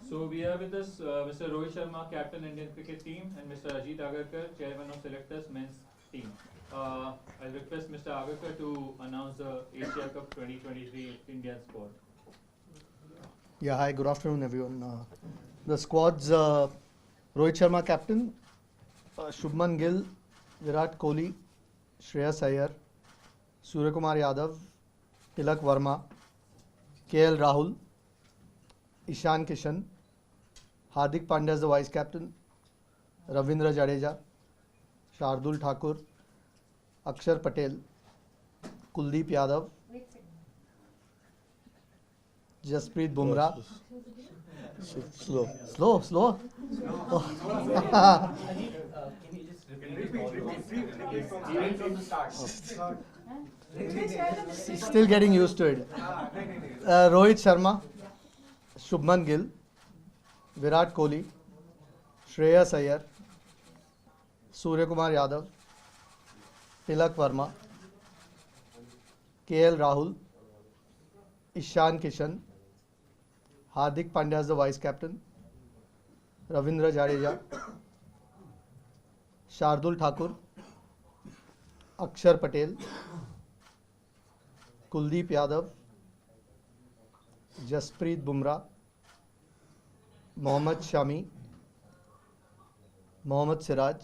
So we have with us Mr. Rohit Sharma, captain Indian cricket team, and Mr. Ajit Agarkar, chairman of selectors men's team. I'll request Mr. Agarkar to announce the Asia Cup 2023 Indian squad. Yeah, hi, good afternoon, everyone. The squad's Rohit Sharma, captain, Shubman Gill, Virat Kohli, Shreyas Iyer, Suryakumar Yadav, Tilak Verma, KL Rahul, Ishan Kishan, Hardik Pandya as the vice captain, Ravindra Jadeja, Shardul Thakur, Akshar Patel, Kuldeep Yadav, Jasprit Bumrah. Slow. Slow. Still getting used to it. Rohit Sharma, Shubman Gill, Virat Kohli, Shreyas Iyer, Suryakumar Yadav, Tilak Verma, KL Rahul, Ishan Kishan, Hardik Pandya as the vice captain, Ravindra Jadeja, Shardul Thakur, Akshar Patel, Kuldeep Yadav, Jasprit Bumrah, Mohammad Shami, Mohammad Siraj,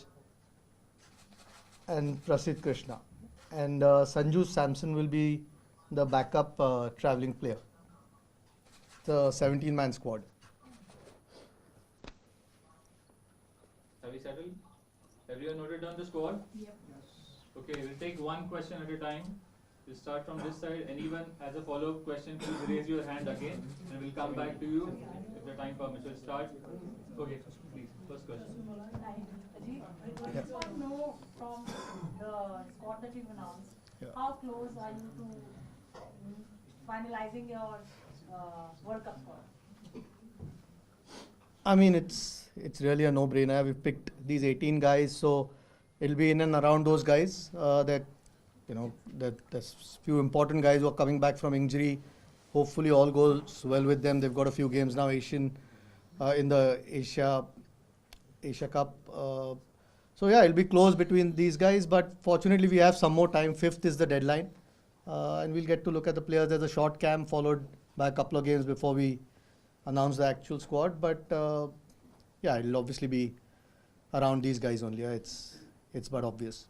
and Prasidh Krishna. And Sanju Samson will be the backup travelling player. The 17-man squad. Have we settled? Everyone noted down the squad? Yep. Okay, we'll take one question at a time. We'll start from this side. Anyone has a follow-up question, please raise your hand again and we'll come back to you if the time permits. We'll start. Okay, please. First question. Ajit, I just want to know from the squad that you've announced, how close are you to finalizing your World Cup squad? I mean, it's really a no-brainer. We've picked these 18 guys, so it'll be in and around those guys. There's few important guys who are coming back from injury. Hopefully, all goes well with them. They've got a few games now, in the Asia Cup. So yeah, it'll be close between these guys. But fortunately, we have some more time. 5th is the deadline, and we'll get to look at the players. There's a short camp followed by a couple of games before we announce the actual squad. But yeah, it'll obviously be around these guys only. It's but obvious.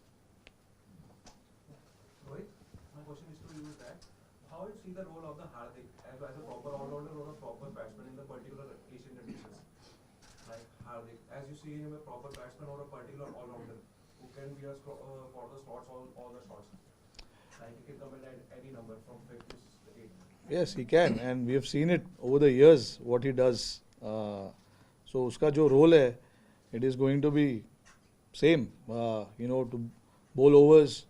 Rohit, my question is to you is that how you see the role of the Hardik as a proper all-rounder or a proper batsman in the particular Asian conditions? Like Hardik, as you see him a proper batsman or a particular all-rounder who can be a for the slots, all the shots. Like he can come in at any number from 5th to 8th. Yes, he can, and we have seen it over the years what he does. So uska jo role hai, it is going to be same. To bowl overs,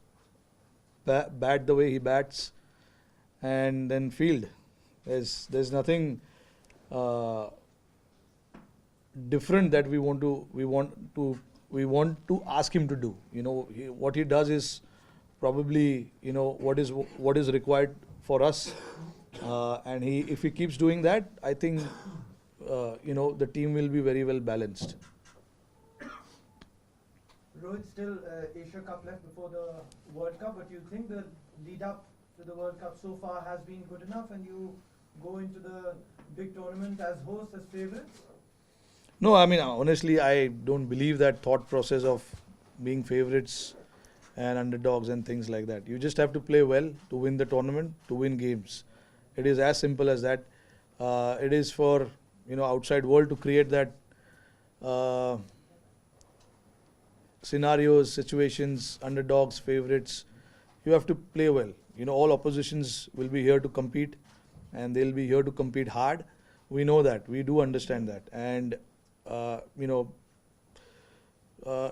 bat the way he bats, and then field. There's nothing different that we want to ask him to do. What he does is probably what is required for us, and if he keeps doing that, I think the team will be very well balanced. Rohit, still Asia Cup left before the World Cup, but you think the lead up to the World Cup so far has been good enough and you go into the big tournament as hosts, as favourites? No, I mean, honestly, I don't believe that thought process of being favourites and underdogs and things like that. You just have to play well to win the tournament, to win games. It is as simple as that. It is for outside world to create that scenarios, situations, underdogs, favourites. You have to play well. All oppositions will be here to compete, and they'll be here to compete hard. We know that. We do understand that, and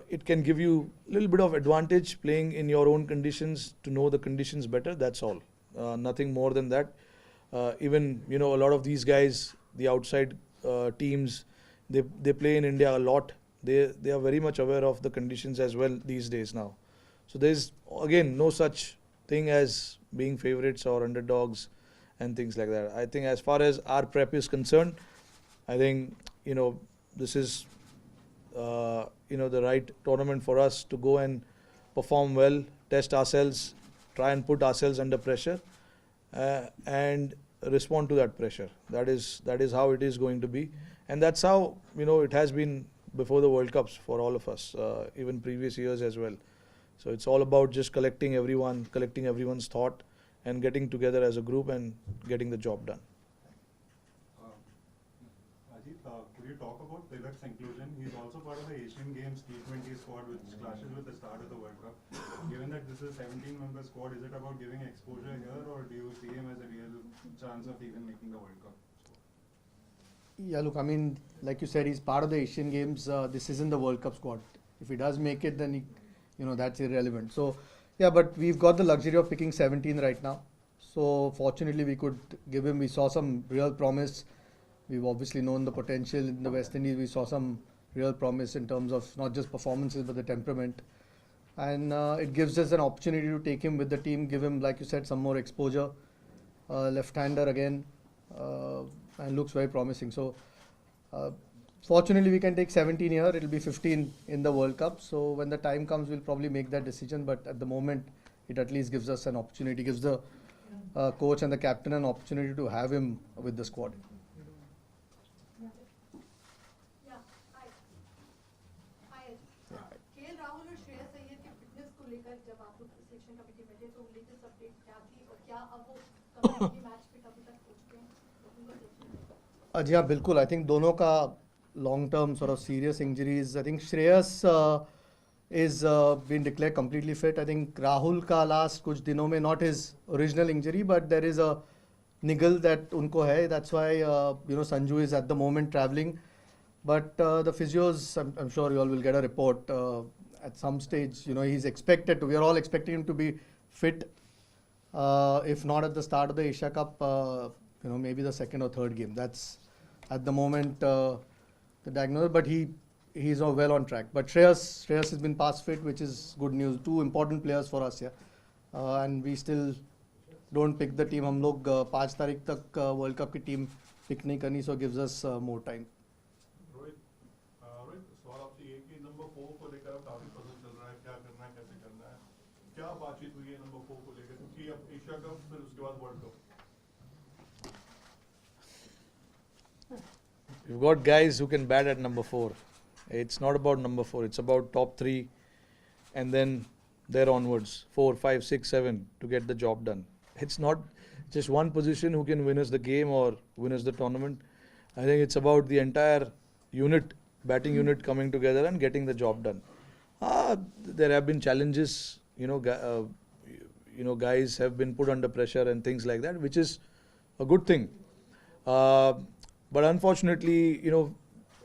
it can give you a little bit of advantage playing in your own conditions, to know the conditions better. That's all. Nothing more than that. Even a lot of these guys, the outside teams, they play in India a lot. They are very much aware of the conditions as well these days now. So there's again no such thing as being favourites or underdogs and things like that. I think as far as our prep is concerned, I think, this is, the right tournament for us to go and perform well, test ourselves, try and put ourselves under pressure, and respond to that pressure. That is how it is going to be, and that's how it has been before the World Cups for all of us, even previous years as well. So it's all about just collecting everyone's thought, and getting together as a group and getting the job done. Ajit, could you talk about Tilak's inclusion? He's also part of the Asian Games T20 squad, which clashes with the start of the World Cup. Given that this is a 17-member squad, is it about giving exposure here, or do you see him as a real chance of even making the World Cup? Yeah, look, I mean, like you said, he's part of the Asian Games. This isn't the World Cup squad. If he does make it, then that's irrelevant. So, yeah, but we've got the luxury of picking 17 right now. So, fortunately, we could give him. We saw some real promise. We've obviously known the potential in the West Indies. We saw some real promise in terms of not just performances but the temperament. And it gives us an opportunity to take him with the team, give him, like you said, some more exposure. Left-hander again, and looks very promising. So, fortunately, we can take 17 here. It'll be 15 in the World Cup. So, when the time comes, we'll probably make that decision. But at the moment, it at least gives us an opportunity, gives the coach and the captain an opportunity to have him with the squad. KL Rahul और श्रेयस अय्यर के fitness को लेकर जब आप लोग selection committee में थे तो लेटेस्ट अपडेट क्या थी और क्या अब वो कमेटी मैच फिट अभी तक पहुंच गए हैं? जी हाँ, बिल्कुल. I think दोनों का long-term sort of serious injuries. I think Shreyas is been declared completely fit. I think Rahul का last कुछ दिनों में not his original injury, but there is a niggle that उनको है. That's why Sanju is at the moment travelling. But the physios, I'm sure you all will get a report at some stage. He's expected to. We are all expecting him to be fit. If not at the start of the Asia Cup, maybe the second or third game. That's at the moment the diagnosis. But he's well on track. But Shreyas has been past fit, which is good news. Two important players for us here, and we still don't pick the team. हम लोग 5 तारीख तक World Cup की team pick नहीं करनी, so gives us more time. सवाल आपसे ये कि नंबर 4 को लेकर अब काफी पसंद चल रहा है, क्या करना है, कैसे करना है, क्या बातचीत हुई है नंबर 4 को लेकर, क्योंकि अब एशिया कप फिर उसके बाद world cup. You've got guys who can bat at number 4. It's not about number 4. It's about top 3, and then there onwards 4, 5, 6, 7 to get the job done. It's not just one position who can win us the game or win us the tournament. I think it's about the entire unit, batting unit coming together and getting the job done. There have been challenges, guys have been put under pressure and things like that, which is a good thing. But unfortunately,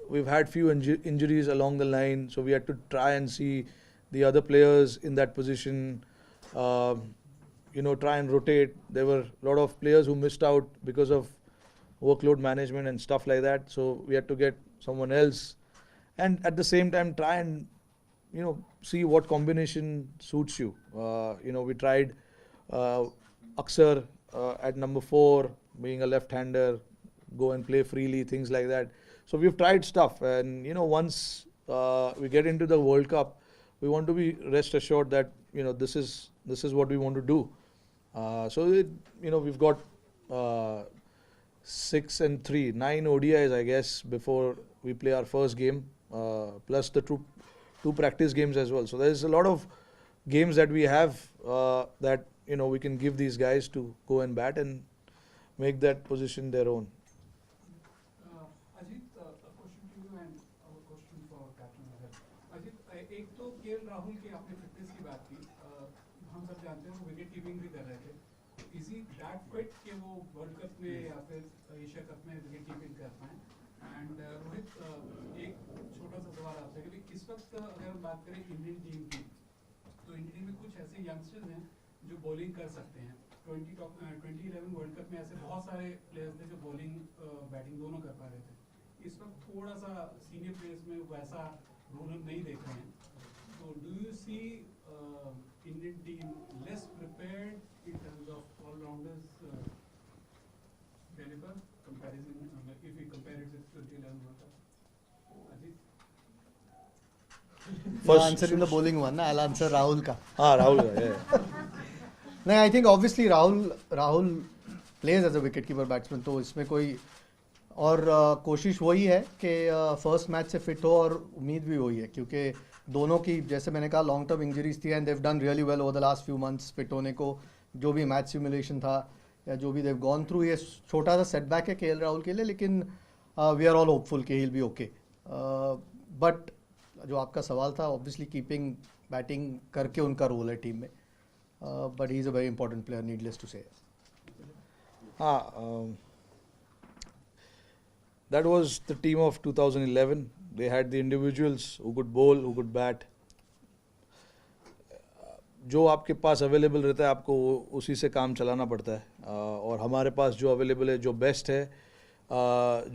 we've had few injuries along the line, so we had to try and see the other players in that position, try and rotate. There were a lot of players who missed out because of workload management and stuff like that, so we had to get someone else. And at the same time, try and, see what combination suits you. We tried Aksar at number 4, being a left-hander, go and play freely, things like that. So we've tried stuff, and once we get into the World Cup, we want to be rest assured that this is what we want to do. We've got 6 and 3, 9 ODIs, I guess, before we play our first game, plus the two practice games as well. So there's a lot of games that we have that we can give these guys to go and bat and make that position their own. Ajit, a question to you and a question for Captain Azhar. Ajit, एक तो KL Rahul की आपने fitness की बात की, हम सब जानते हैं वो विकेट कीपिंग भी कर रहे थे. Is he that fit कि वो वर्ल्ड कप में या फिर एशिया कप में विकेट कीपिंग कर पाएं? एंड रोहित, एक छोटा सा सवाल आपसे कि इस वक्त अगर हम बात करें इंडियन टीम की, तो इंडियन टीम में कुछ ऐसे यंगस्टर्स हैं जो बॉलिंग कर सकते हैं. 2011 वर्ल्ड कप में ऐसे बहुत सारे प्लेयर्स थे जो बॉलिंग बैटिंग दोनों कर पा रहे थे. इस वक्त थोड़ा सा सीनियर प्लेयर्स में वैसा रोल हम नहीं देख रहे हैं. So do you see Indian team less prepared in terms of all-rounders caliber comparison if we compare it with 2011? You're answering the bowling one. I'll answer Rahul ka. Rahul ka, yeah. No, I think obviously Rahul plays as a wicketkeeper batsman. तो इसमें कोई और कोशिश वही है कि first match से fit हो और उम्मीद भी वही है क्योंकि दोनों की जैसे मैंने कहा लॉन्ग टर्म इंजरीज थी and they've done really well over the last few months fit होने को जो भी मैच सिमुलेशन था या जो भी देव गॉन थ्रू ये छोटा सा सेटबैक है केएल राहुल के लिए लेकिन वी आर ऑल होपफुल कि he will be okay but जो आपका सवाल था ऑब्वियसली कीपिंग बैटिंग करके उनका रोल है टीम में but he is a very important player needless to say That was the team of 2011. They had the individuals who could bowl, who could bat. जो आपके पास अवेलेबल रहता है आपको उसी से काम चलाना पड़ता है और हमारे पास जो अवेलेबल है जो बेस्ट है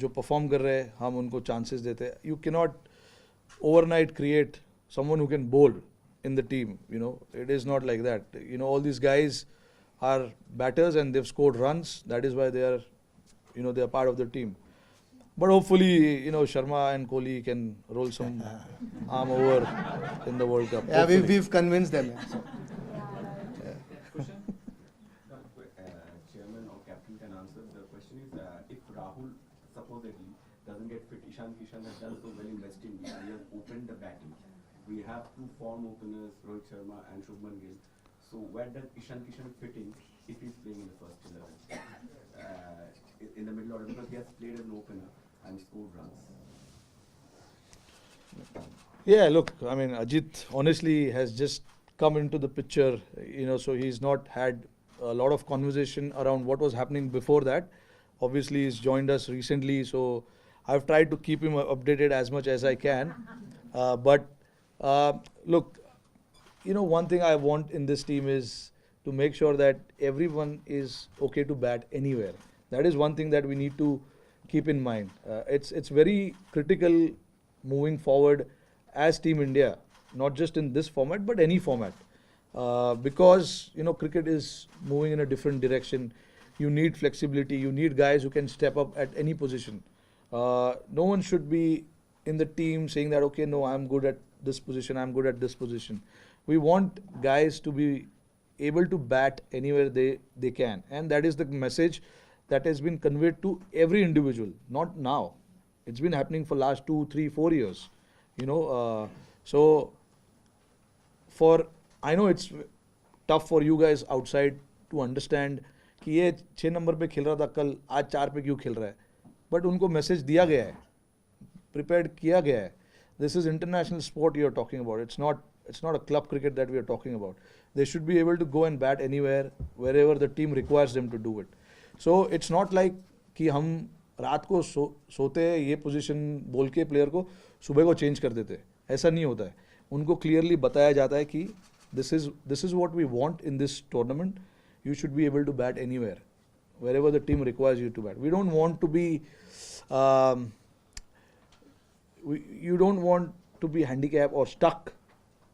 जो परफॉर्म कर रहे हैं हम उनको चांसेस देते हैं you can not overnight create someone who can bowl in the team you know it is not like that you know all this guys are batters and they scored runs that is why they are you know they are part of the team but hopefully you know Sharma and Kohli can roll some arm over in the World Cup. Yeah, we've convinced them. Yeah, so. Chairman or captain can answer. The question is if Rahul supposedly doesn't get fit, Ishan Kishan has done so well in West Indies. We have opened the batting. We have two form openers, Rohit Sharma and Shubman Gill. So where does Ishan Kishan fit in if he's playing in the first 11? In the middle order because he has played as an opener and scored runs. Yeah, look, I mean, Ajit honestly has just come into the picture, you know, so he's not had a lot of conversation around what was happening before that. Obviously, he's joined us recently, so I've tried to keep him updated as much as I can. Look, you know, one thing I want in this team is to make sure that everyone is okay to bat anywhere. That is one thing that we need to keep in mind. It's very critical moving forward as Team India, not just in this format, but any format. Because, you know, cricket is moving in a different direction. You need flexibility. You need guys who can step up at any position. No one should be in the team saying that, okay, no, I'm good at this position, I'm good at this position. We want guys to be able to bat anywhere they can. And that is the message that has been conveyed to every individual, not now. It's been happening for last 2, 3, 4 years. You know, so I know it's tough for you guys outside to understand कि ये 6 number पे खेल रहा था कल आज 4 पे क्यों खेल रहा है बट उनको मैसेज दिया गया है प्रिपेयर्ड किया गया है this is international sport you are talking about it's not a club cricket that we are talking about. They should be able to go and bat anywhere, wherever the team requires them to do it. So it's not like कि हम रात को सोते हैं ये position बोल के player को सुबह को चेंज कर देते हैं ऐसा नहीं होता है उनको क्लियरली बताया जाता है कि this is what we want in this tournament. You should be able to bat anywhere, wherever the team requires you to bat. We don't want to be you don't want to be handicapped or stuck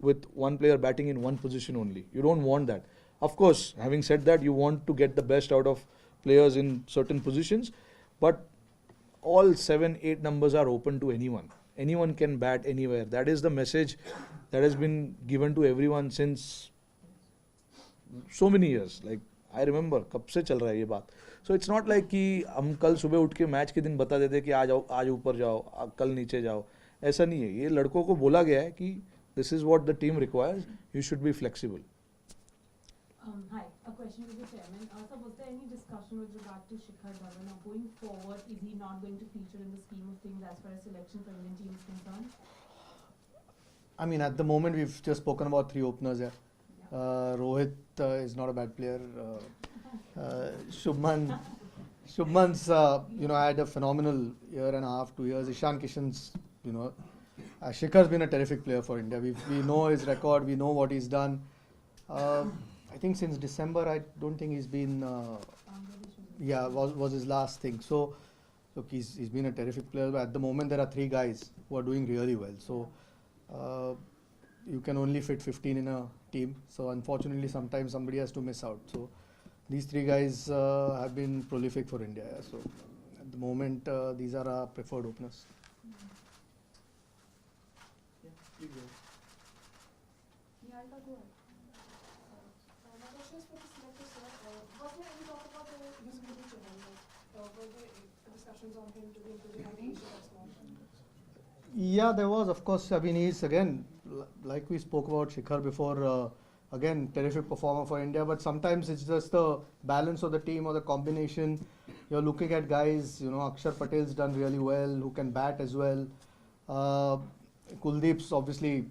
with one player batting in one position only. You don't want that. Of course, having said that, you want to get the best out of players in certain positions, but all 7, 8 numbers are open to anyone. Anyone can bat anywhere. That is the message that has been given to everyone since so many years. Like, I remember, कब से चल रहा है ये बात. So it's not like कि हम कल सुबह उठ के मैच के दिन बता देते कि आज ऊपर जाओ, कल नीचे जाओ. ऐसा नहीं है. ये लड़कों को बोला गया है कि this is what the team requires. You should be flexible. Hi, a question to the chairman. So was there any discussion with regard to Shikhar Dhawan? Now going forward, is he not going to feature in the scheme of things as far as selection for Indian team is concerned? I mean, at the moment, we've just spoken about 3 openers here. Rohit is not a bad player. Shubman's, had a phenomenal year and a half, 2 years. Ishan Kishan's, Shikhar's been a terrific player for India. We know his record. We know what he's done. I think since December, I don't think he's been. Was his last thing. So, look, he's been a terrific player. But at the moment, there are 3 guys who are doing really well. So, you can only fit 15 in a team. So, unfortunately, sometimes somebody has to miss out. So, these 3 guys have been prolific for India. So, at the moment, these are our preferred openers. Niharika, go ahead. My question is for the selector, sir. Was there any talk about the usability channel? Were there discussions on him to be included in the Asia Cup squad? Yeah, there was, of course. I mean, he's again, like we spoke about Shikhar before, again, terrific performer for India, but sometimes it's just the balance of the team or the combination. You're looking at guys, Akshar Patel's done really well, who can bat as well. Kuldeep's obviously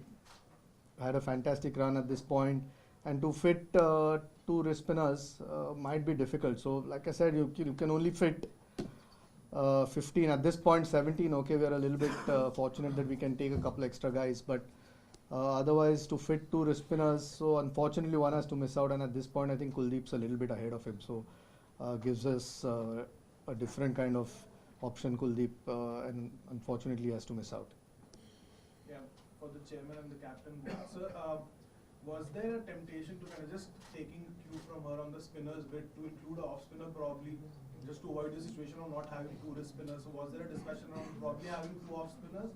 had a fantastic run at this point, and to fit two wrist spinners might be difficult. So, like I said, you can only fit 15 at this point. 17, okay, we're a little bit fortunate that we can take a couple extra guys, but otherwise to fit two wrist spinners, so unfortunately one has to miss out, and at this point I think Kuldeep's a little bit ahead of him, so gives us a different kind of option, Kuldeep, and unfortunately has to miss out. Yeah, for the chairman and the captain. Sir, was there a temptation to kind of just taking cue from her on the spinners bit to include an off spinner probably, just to avoid the situation of not having two wrist spinners? So was there a discussion on probably having two off spinners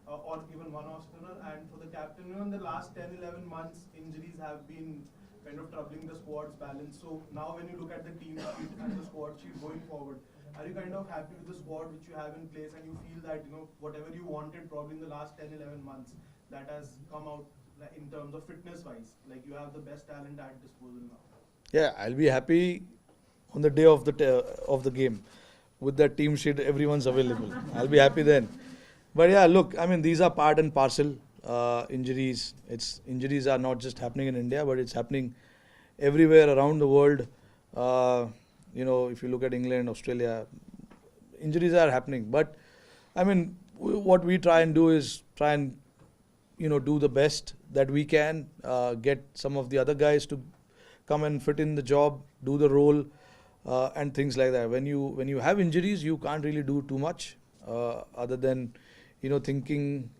or even one off spinner? And for the captain, in the last 10-11 months, injuries have been kind of troubling the squad's balance. So now when you look at the team sheet and the squad sheet going forward, are you kind of happy with the squad which you have in place, and you feel that whatever you wanted probably in the last 10-11 months, that has come out in terms of fitness wise, like you have the best talent at disposal now? Yeah, I'll be happy on the day of the game with that team sheet. Everyone's available. I'll be happy then. But yeah, look, I mean, these are part and parcel injuries. Injuries are not just happening in India, but it's happening everywhere around the world. If you look at England, Australia, injuries are happening. But I mean, what we try and do is try and do the best that we can, get some of the other guys to come and fit in the job, do the role, and things like that. When you have injuries, you can't really do too much other than thinking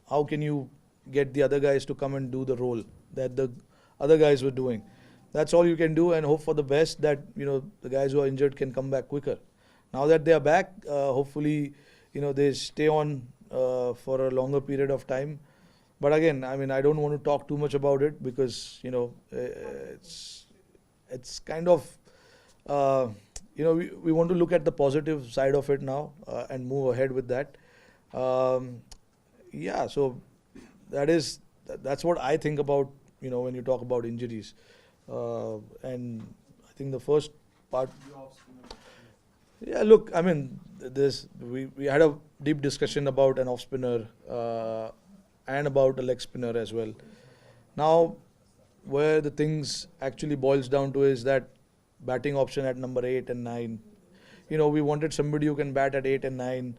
how can you get the other guys to come and do the role that the other guys were doing. That's all you can do, and hope for the best that the guys who are injured can come back quicker. Now that they are back, hopefully they stay on for a longer period of time. But again, I mean, I don't want to talk too much about it because it's kind of we want to look at the positive side of it now and move ahead with that. Yeah, so that's what I think about when you talk about injuries. And I think the first part. Yeah, look, I mean, we had a deep discussion about an off spinner and about a leg spinner as well. Now, where the things actually boils down to is that batting option at number 8 and 9. We wanted somebody who can bat at 8 and 9.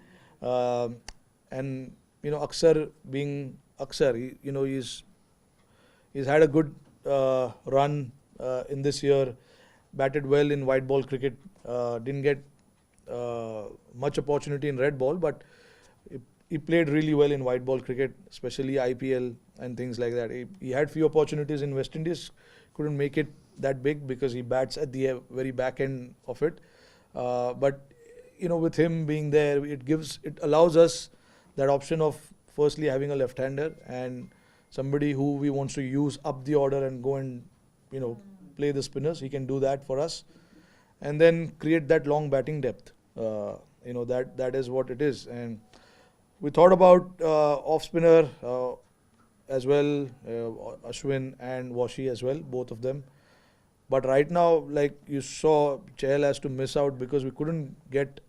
And Akshar being Akshar, he's had a good run in this year, batted well in white ball cricket, didn't get much opportunity in red ball, but he played really well in white ball cricket, especially IPL and things like that. He had few opportunities in West Indies, couldn't make it that big because he bats at the very back end of it. But with him being there, it allows us that option of firstly having a left-hander and somebody who we want to use up the order and go and play the spinners. He can do that for us, and then create that long batting depth. That is what it is. And we thought about off spinner as well, Ashwin and Washi as well, both of them. But right now, like you saw, Chahal has to miss out because we couldn't get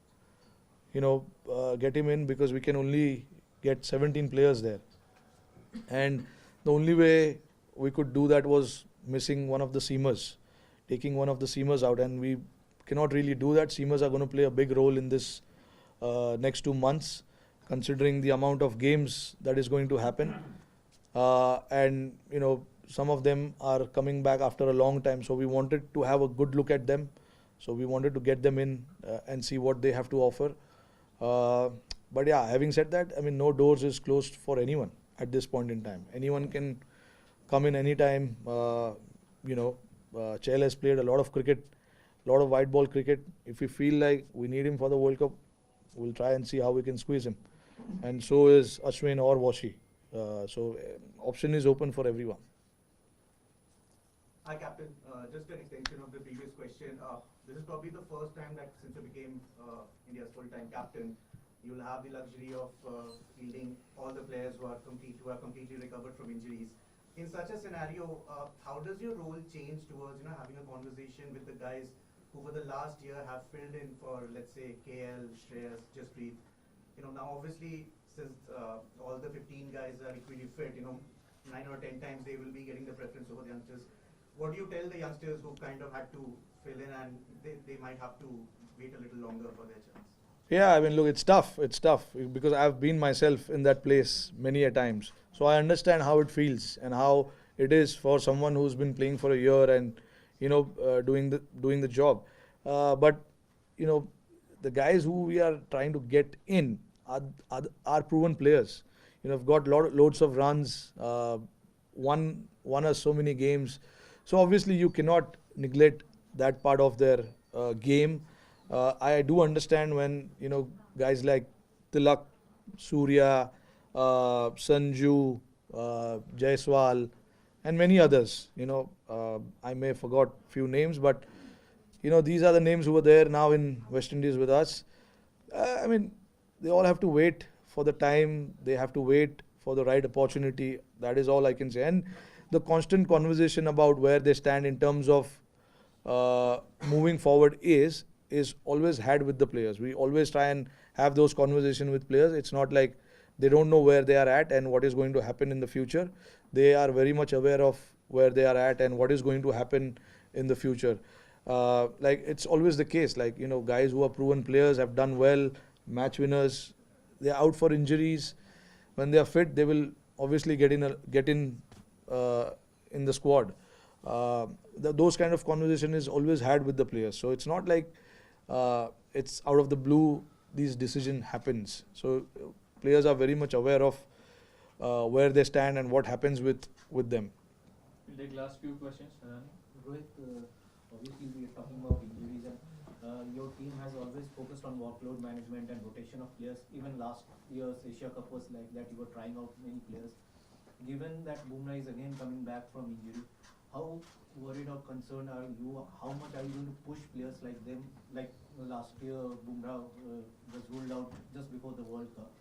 him in because we can only get 17 players there. And the only way we could do that was missing one of the seamers, taking one of the seamers out, and we cannot really do that. Seamers are going to play a big role in this next 2 months, considering the amount of games that is going to happen. And some of them are coming back after a long time, so we wanted to have a good look at them. So we wanted to get them in and see what they have to offer. But yeah, having said that, I mean, no doors is closed for anyone at this point in time. Anyone can come in anytime. Chahal has played a lot of cricket, a lot of white ball cricket. If we feel like we need him for the World Cup, we'll try and see how we can squeeze him. And so is Ashwin or Washi. So option is open for everyone. Hi, Captain. Just an extension of the previous question. This is probably the first time that since you became India's full-time captain, you'll have the luxury of fielding all the players who are completely recovered from injuries. In such a scenario, how does your role change towards having a conversation with the guys who for the last year have filled in for, let's say, KL, Shreyas, Jasprit? Now obviously since all the 15 guys are equally fit, 9 or 10 times they will be getting the preference over the youngsters. What do you tell the youngsters who kind of had to fill in and they might have to wait a little longer for their chance? Yeah, I mean, look, it's tough. It's tough because I've been myself in that place many a times. So I understand how it feels and how it is for someone who's been playing for a year and doing the job. But the guys who we are trying to get in are proven players. Have got loads of runs, won us so many games. So obviously you cannot neglect that part of their game. I do understand when guys like Tilak, Surya, Sanju, Jaiswal, and many others. I may have forgot few names, but these are the names who are there now in West Indies with us. I mean, they all have to wait for the time. They have to wait for the right opportunity. That is all I can say. And the constant conversation about where they stand in terms of moving forward is always had with the players. We always try and have those conversations with players. It's not like they don't know where they are at and what is going to happen in the future. They are very much aware of where they are at and what is going to happen in the future. Like it's always the case. Like guys who are proven players have done well, match winners. They are out for injuries. When they are fit, they will obviously get in the squad. Those kind of conversation is always had with the players. So it's not like it's out of the blue these decision happens. So players are very much aware of where they stand and what happens with them. We'll take last few questions. Rohit, obviously we are talking about injuries and your team has always focused on workload management and rotation of players. Even last year's Asia Cup was like that. You were trying out many players. Given that Bumrah is again coming back from injury, how worried or concerned are you? How much are you going to push players like them? Like last year, Bumrah was ruled out just before the World Cup.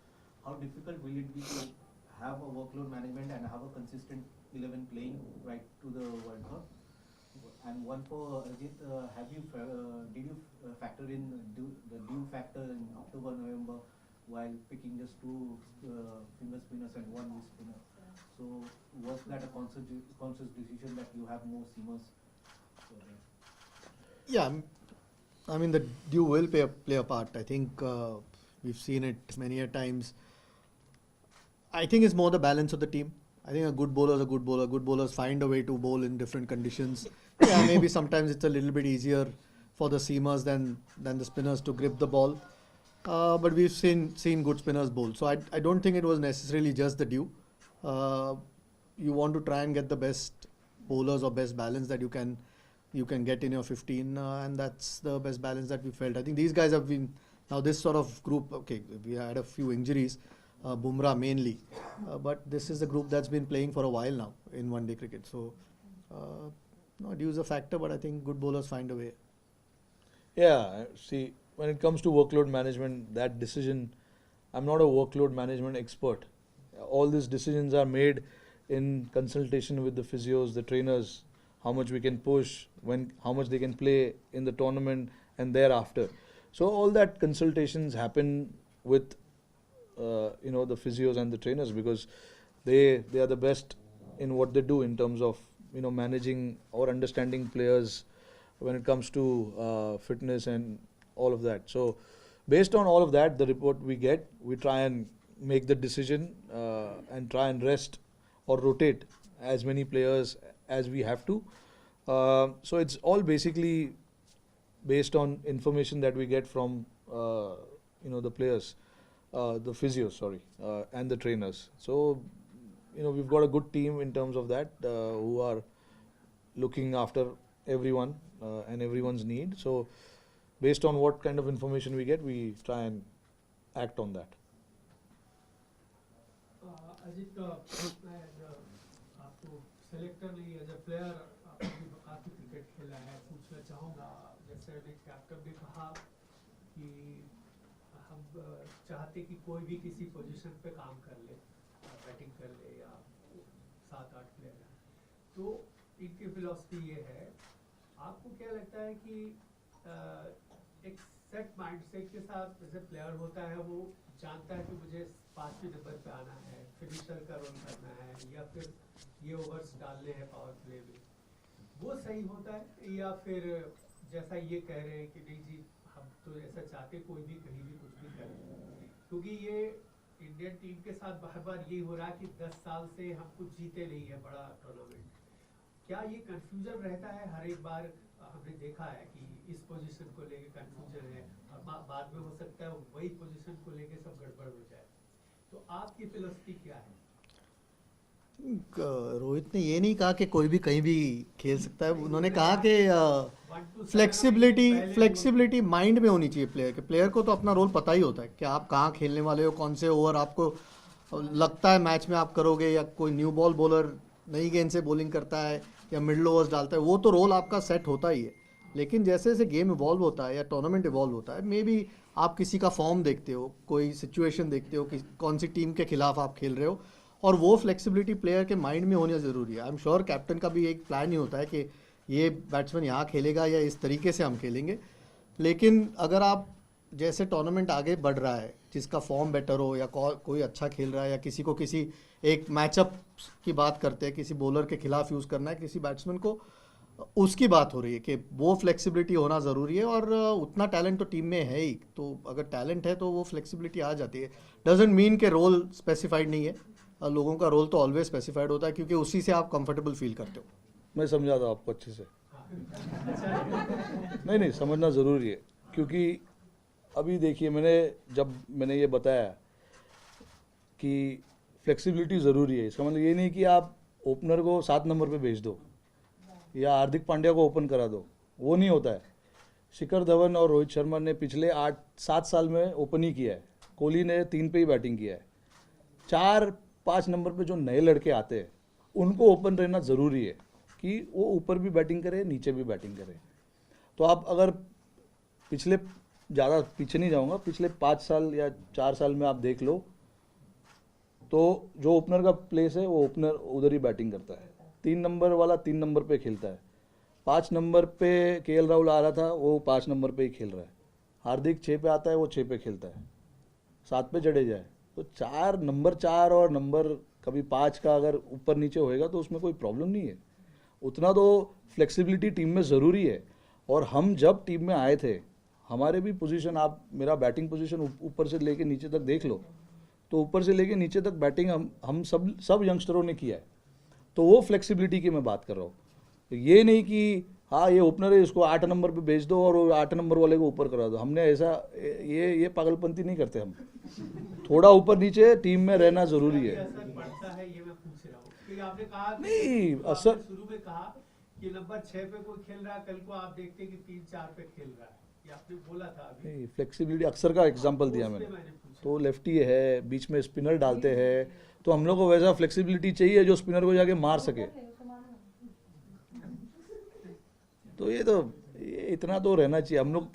How difficult will it be to have a workload management and have a consistent 11 playing right to the World Cup? And one for Ajit, did you factor in the due factor in October, November while picking just two finger spinners and one wrist spinner? So was that a conscious decision that you have more seamers? Yeah, I mean the due will play a part. I think we've seen it many a times. I think it's more the balance of the team. I think a good bowler is a good bowler. Good bowlers find a way to bowl in different conditions. Yeah, maybe sometimes it's a little bit easier for the seamers than the spinners to grip the ball. But we've seen good spinners bowl. So I don't think it was necessarily just the due. You want to try and get the best bowlers or best balance that you can get in your 15, and that's the best balance that we felt. I think these guys have been now this sort of group. Okay, we had a few injuries, Bumrah mainly, but this is a group that's been playing for a while now in one-day cricket. So no, due is a factor, but I think good bowlers find a way. Yeah, see, when it comes to workload management, that decision, I'm not a workload management expert. All these decisions are made in consultation with the physios, the trainers, how much we can push, how much they can play in the tournament and thereafter. So all that consultations happen with the physios and the trainers because they are the best in what they do in terms of managing or understanding players when it comes to fitness and all of that. So based on all of that, the report we get, we try and make the decision and try and rest or rotate as many players as we have to. So it's all basically based on information that we get from the players, the physios, and the trainers. So we've got a good team in terms of that who are looking after everyone and everyone's need. So based on what kind of information we get, we try and act on that. Ajit, to selectorly as a player, आपने काफ़ी cricket खेला है, पूछना चाहूँगा, जैसे अभी captain ने कहा कि हम चाहते कि कोई भी किसी पोजीशन पे काम कर ले, बैटिंग कर ले या 7-8 प्लेयर हैं, तो इनकी फिलॉसफी ये है, आपको क्या लगता है कि एक सेट माइंडसेट के साथ जैसे प्लेयर होता है, वो जानता है कि मुझे 5वें नंबर पे आना है, फिनिशर का रोल करना है, या फिर ये ओवर्स डालने हैं पावर प्ले में, वो सही होता है, या फिर जैसा ये कह रहे हैं कि नहीं जी हम तो ऐसा चाहते कोई भी कहीं भी कुछ भी करे, क्योंकि ये इंडियन टीम के साथ बार बार यही हो रहा है कि 10 साल से हम कुछ जीते नहीं है बड़ा टूर्नामेंट। क्या ये कंफ्यूजन रहता है हर एक बार? हमने देखा है कि इस पोजीशन को लेके कंफ्यूजन है, और बाद में हो सकता है वही पोजीशन को लेके सब गड़बड़ हो जाए, तो आपकी फिलॉसफी क्या है? रोहित ने ये नहीं कहा कि कोई भी कहीं भी खेल सकता है, उन्होंने कहा कि फ्लेक्सिबिलिटी माइंड में होनी चाहिए प्लेयर को तो अपना रोल पता ही होता है कि आप कहाँ खेलने वाले हो, कौन से ओवर आपको लगता है मैच में आप करोगे, या कोई न्यू बॉल बॉलर नई गेंद से बॉलिंग करता है या मिडल ओवर्स डालता है, वो तो रोल आपका सेट होता ही है। लेकिन जैसे जैसे गेम इवॉल्व होता है या टूर्नामेंट इवॉल्व होता है, मे बी आप किसी का फॉर्म देखते हो, कोई सिचुएशन देखते हो कि कौन सी टीम के खिलाफ आप खेल रहे हो, और वो फ्लेक्सिबिलिटी प्लेयर के माइंड में होना ज़रूरी है। आई एम श्योर कैप्टन का भी एक प्लान ही होता है कि ये बैट्समैन यहाँ खेलेगा या इस तरीके से हम खेलेंगे। लेकिन अगर आप जैसे टूर्नामेंट आगे बढ़ रहा है, जिसका फॉर्म बेटर हो या कोई अच्छा खेल रहा है, या किसी को किसी एक मैचअप की बात करते हैं, किसी बॉलर के खिलाफ यूज़ करना है किसी बैट्समैन को, उसकी बात हो रही है कि वो फ्लेक्सिबिलिटी होना ज़रूरी है। और उतना टैलेंट तो टीम में है ही, तो अगर टैलेंट है तो वो फ्लेक्सिबिलिटी आ जाती है। डजेंट मीन के रोल स्पेसिफाइड नहीं है, लोगों का रोल तो ऑलवेज स्पेसिफाइड होता है, क्योंकि उसी से आप कंफर्टेबल फील करते हो। मैं समझा था आपको अच्छे से। नहीं समझना ज़रूरी है, क्योंकि अभी देखिए मैंने ये बताया कि फ्लेक्सिबिलिटी ज़रूरी है। इसका मतलब ये नहीं कि आप ओपनर को 7 नंबर पे भेज दो या हार्दिक पांड्या को ओपन करा दो, वो नहीं होता है। शिखर धवन और रोहित शर्मा ने पिछले 8-7 साल में ओपन ही किया है, कोहली ने 3 पे ही बैटिंग किया है। 4-5 नंबर पे जो नए लड़के आते हैं उनको ओपन रहना ज़रूरी है कि वो ऊपर भी बैटिंग करे, नीचे भी बैटिंग करे। तो आप अगर पिछले, ज़्यादा पीछे नहीं जाऊंगा, पिछले 5 साल या 4 साल में आप देख लो, तो जो ओपनर का प्लेस है वो ओपनर उधर ही बैटिंग करता है। 3 नंबर वाला 3 नंबर पे खेलता है। 5 नंबर पे केएल राहुल आ रहा था, वो 5 नंबर पे ही खेल रहा है। हार्दिक 6 पे आता है, वो 6 पे खेलता है। 7 पे जडेजा है। तो नंबर 4 और नंबर कभी 5 का अगर ऊपर नीचे होएगा तो उसमें कोई प्रॉब्लम नहीं है। उतना तो फ्लेक्सिबिलिटी टीम में ज़रूरी है। और हम जब टीम में आए थे, हमारे भी पोजीशन, आप मेरा बैटिंग पोजीशन ऊपर से लेके नीचे तक देख लो, तो ऊपर से लेके नीचे तक बैटिंग हम सब यंगस्टरों ने किया है। तो वो फ्लेक्सिबिलिटी की मैं बात कर रहा हूँ। तो ये नहीं कि हाँ ये ओपनर है, इसको 8 नंबर पे भेज दो और 8 नंबर वाले को ऊपर करा दो। हमने ऐसा ये पागलपंती नहीं करते हम। थोड़ा ऊपर नीचे टीम में रहना ज़रूरी है। नहीं, असर शुरू में कहा कि नंबर 6 पे कोई खेल रहा है, कल को आप देखते हैं कि 3-4 पे खेल रहा है, ये आपने बोला था अभी। नहीं, फ्लेक्सिबिलिटी अक्सर का एग्जांपल दिया मैंने। तो लेफ्टी है, बीच में स्पिनर डालते हैं, तो हम लोग को वैसा फ्लेक्सिबिलिटी चाहिए जो स्पिनर को जाके मार सके। तो ये इतना तो रहना चाहिए। हम लोग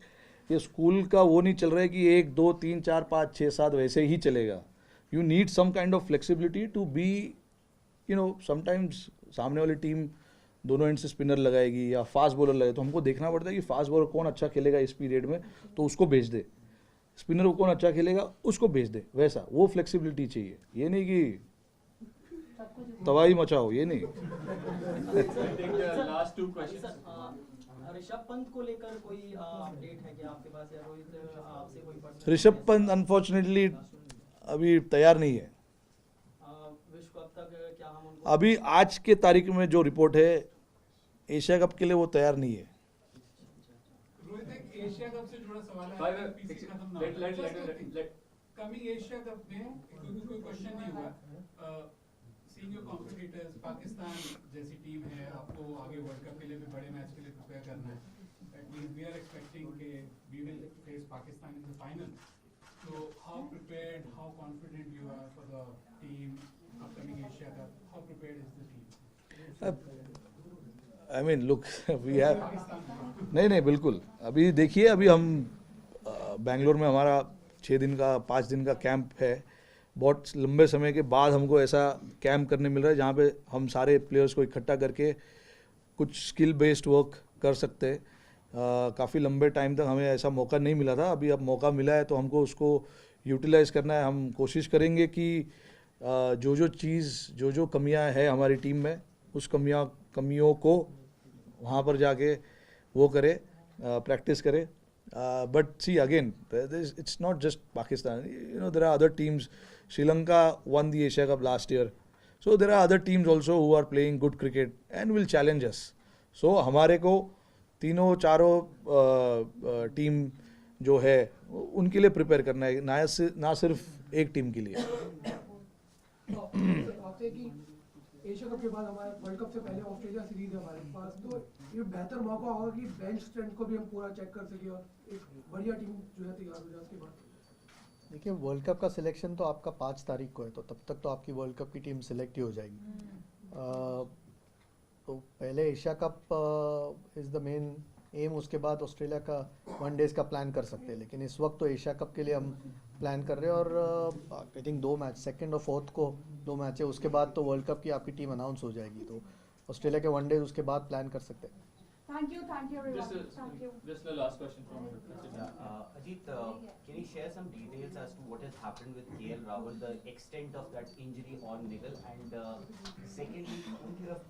ये स्कूल का वो नहीं चल रहा है कि 1 2 3 4 5 6 7 वैसे ही चलेगा। You need some kind of flexibility to be, sometimes सामने वाली टीम दोनों एंड से स्पिनर लगाएगी या फास्ट बॉलर लगाएगी, तो हमको देखना पड़ता है कि फास्ट बॉलर कौन अच्छा खेलेगा इस पीरियड में, तो उसको भेज दे। स्पिनर को कौन अच्छा खेलेगा उसको भेज दे। वैसा वो फ्लेक्सिबिलिटी चाहिए। ये नहीं कि तबाही मचाओ, ये नहीं। ऋषभ पंत को लेकर कोई अपडेट है क्या आपके पास, या रोहित आपसे कोई? ऋषभ पंत अनफॉर्चुनेटली अभी तैयार नहीं है। विश्व कप तक क्या हम उनको अभी आज के तारीख में जो रिपोर्ट है, एशिया कप के लिए वो तैयार नहीं है। रोहित, एक एशिया कप से जुड़ा सवाल है, पीसी खत्म ना हो। कमिंग एशिया कप में क्योंकि कोई क्वेश्चन नहीं हुआ, सीइंग योर कॉम्पिटिटर्स, पाकिस्तान जैसी टीम है, आपको आगे वर्ल्ड कप के लिए भी बड़े मैच के लिए प्रिपेयर करना है। That means we are expecting कि we will face Pakistan in the final. So how prepared, how confident you are for the team upcoming Asia Cup? How prepared is the team? I mean, look, we have. नहीं बिल्कुल. अभी देखिए, अभी हम बैंगलोर में हमारा 6 दिन का 5 दिन का कैंप है. बहुत लंबे समय के बाद हमको ऐसा कैंप करने मिल रहा है जहाँ पे हम सारे प्लेयर्स को इकट्ठा करके कुछ स्किल बेस्ड वर्क कर सकते हैं. काफ़ी लंबे टाइम तक हमें ऐसा मौका नहीं मिला था. अभी अब मौका मिला है तो हमको उसको यूटिलाइज़ करना है. हम कोशिश करेंगे कि जो कमियां है हमारी टीम में, उस कमियों को वहाँ पर जाके वो करे, प्रैक्टिस करे. But see again, it's not just Pakistan. You know, there are other teams. Sri Lanka won the Asia Cup last year. So there are other teams also who are playing good cricket and will challenge us. So हमारे को तीनों चारों team जो है उनके लिए prepare करना है, ना सिर्फ एक टीम के लिए. आपसे कि एशिया कप के बाद हमारे वर्ल्ड कप से पहले ऑस्ट्रेलिया सीरीज है हमारे पास, तो ये बेहतर मौका होगा कि बेंच स्ट्रेंथ को भी हम पूरा चेक कर सके और एक बढ़िया टीम जो है तैयार हो जाए उसके बाद. देखिए, वर्ल्ड कप का सिलेक्शन तो आपका 5 तारीख को है, तो तब तक तो आपकी वर्ल्ड कप की टीम सिलेक्ट ही हो जाएगी. तो पहले Asia cup is the main M, उसके बाद ऑस्ट्रेलिया का 1 डेज़ का प्लान कर सकते हैं. लेकिन इस वक्त तो एशिया कप के लिए हम प्लान कर रहे हैं. और आई थिंक 2 मैच, 2nd और 4th को 2 मैच है. उसके बाद तो वर्ल्ड कप की आपकी टीम अनाउंस हो जाएगी. तो ऑस्ट्रेलिया के 1 डेज उसके बाद प्लान कर सकते हैं. Thank you everyone. Thank you. Just the last question from Ajit, can you share some details as to what has happened with KL Rahul, the extent of that injury on niggle, and secondly, would you have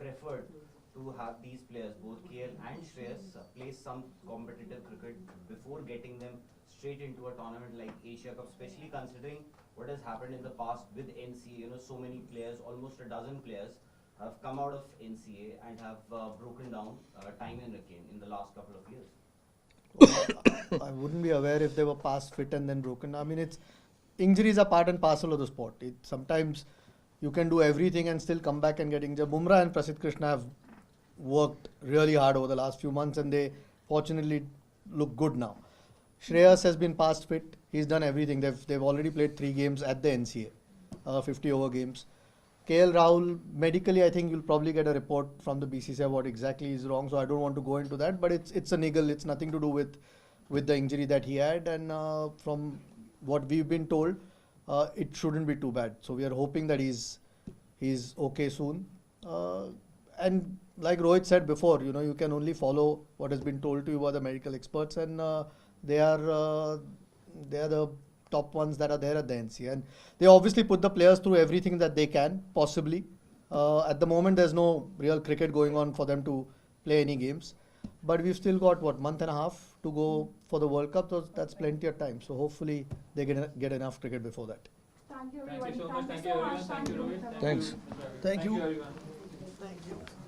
preferred to have these players, both KL and Shreyas, play some competitive cricket before getting them straight into a tournament like Asia Cup, especially considering what has happened in the past with NCA? You know, so many players, almost a dozen players, have come out of NCA and have broken down time and again in the last couple of years. I wouldn't be aware if they were past fit and then broken. I mean, injuries are part and parcel of the sport. Sometimes you can do everything and still come back and get injured. Bumrah and Prasidh Krishna have worked really hard over the last few months and they fortunately look good now. Shreyas has been past fit. He's done everything. They've already played 3 games at the NCA, 50 over games. KL Rahul, medically I think you'll probably get a report from the BCCI what exactly is wrong, so I don't want to go into that, but it's a niggle. It's nothing to do with the injury that he had, and from what we've been told, it shouldn't be too bad. So we are hoping that he's okay soon. And like Rohit said before, you know, you can only follow what has been told to you by the medical experts, and they are the top ones that are there at the NCA, and they obviously put the players through everything that they can possibly. At the moment there's no real cricket going on for them to play any games, but we've still got month and a half to go for the World Cup, so that's plenty of time. So hopefully they get enough cricket before that. Thank you Thank everybody. you so much. Thank you everyone. Thank you Rohit. Thanks. Thank you everyone. Thank you.